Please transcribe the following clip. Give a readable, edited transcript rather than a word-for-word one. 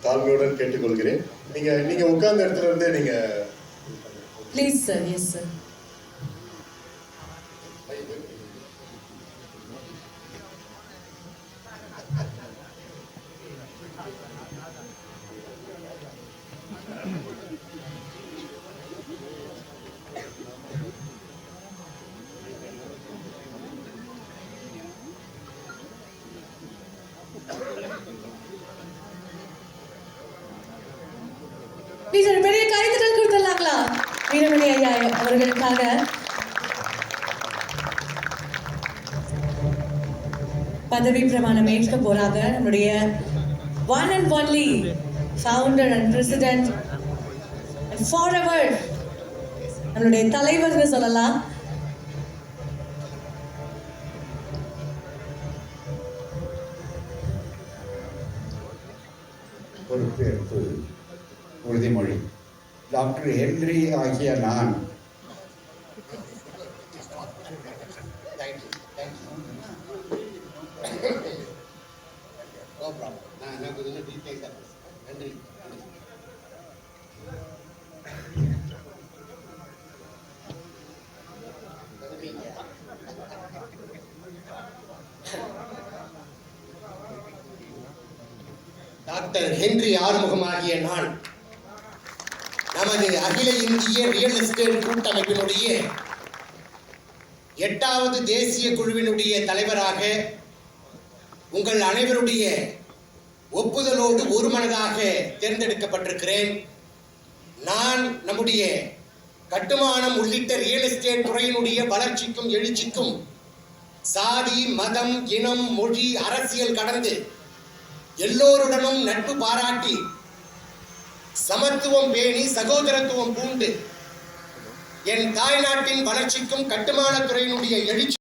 தாழ்மையுடன் கேட்டுக்கொள்கிறேன். நீங்க உட்கார்ந்த இடத்துல இருந்தே நீங்க please sir. Yes sir. Please ஒரு பெரிய கைத்தட்டல் கொடுத்துடலாங்களா வீரமணி ஐயா அவர்களுக்காக. பதவி பிரமாணம் ஏற்க போறாங்க நம்முடைய one and only founder and president forever நம்மளுடைய தலைவர்னு சொல்லலாம். பொறுப்பேற்பு உறுதிமொழி. டாக்டர் ஹென்றி ஆகிய நான் டாக்டர் ஹென்றி ஆறுமுகம் ஆகிய நான் நமது அகில இந்திய ரியல் எஸ்டேட் கூட்டமைப்பினுடைய 8வது தேசிய குழுவினுடைய தலைவராக உங்கள் அனைவருடைய ஒப்புதலோடு ஒருமனதாக தேர்ந்தெடுக்கப்பட்டிருக்கிறேன். நான் நம்முடைய கட்டுமானம் உள்ளிட்ட ரியல் எஸ்டேட் துறையினுடைய வளர்ச்சிக்கும் எழுச்சிக்கும் சாதி, மதம், இனம், மொழி, அரசியல் கடந்து எல்லோருடனும் நட்பு பாராட்டி சமத்துவம் பேணி சகோதரத்துவம் பூண்டு என் தாய்நாட்டின் வளர்ச்சிக்கும் கட்டுமானத் துறையினுடைய எழுச்சி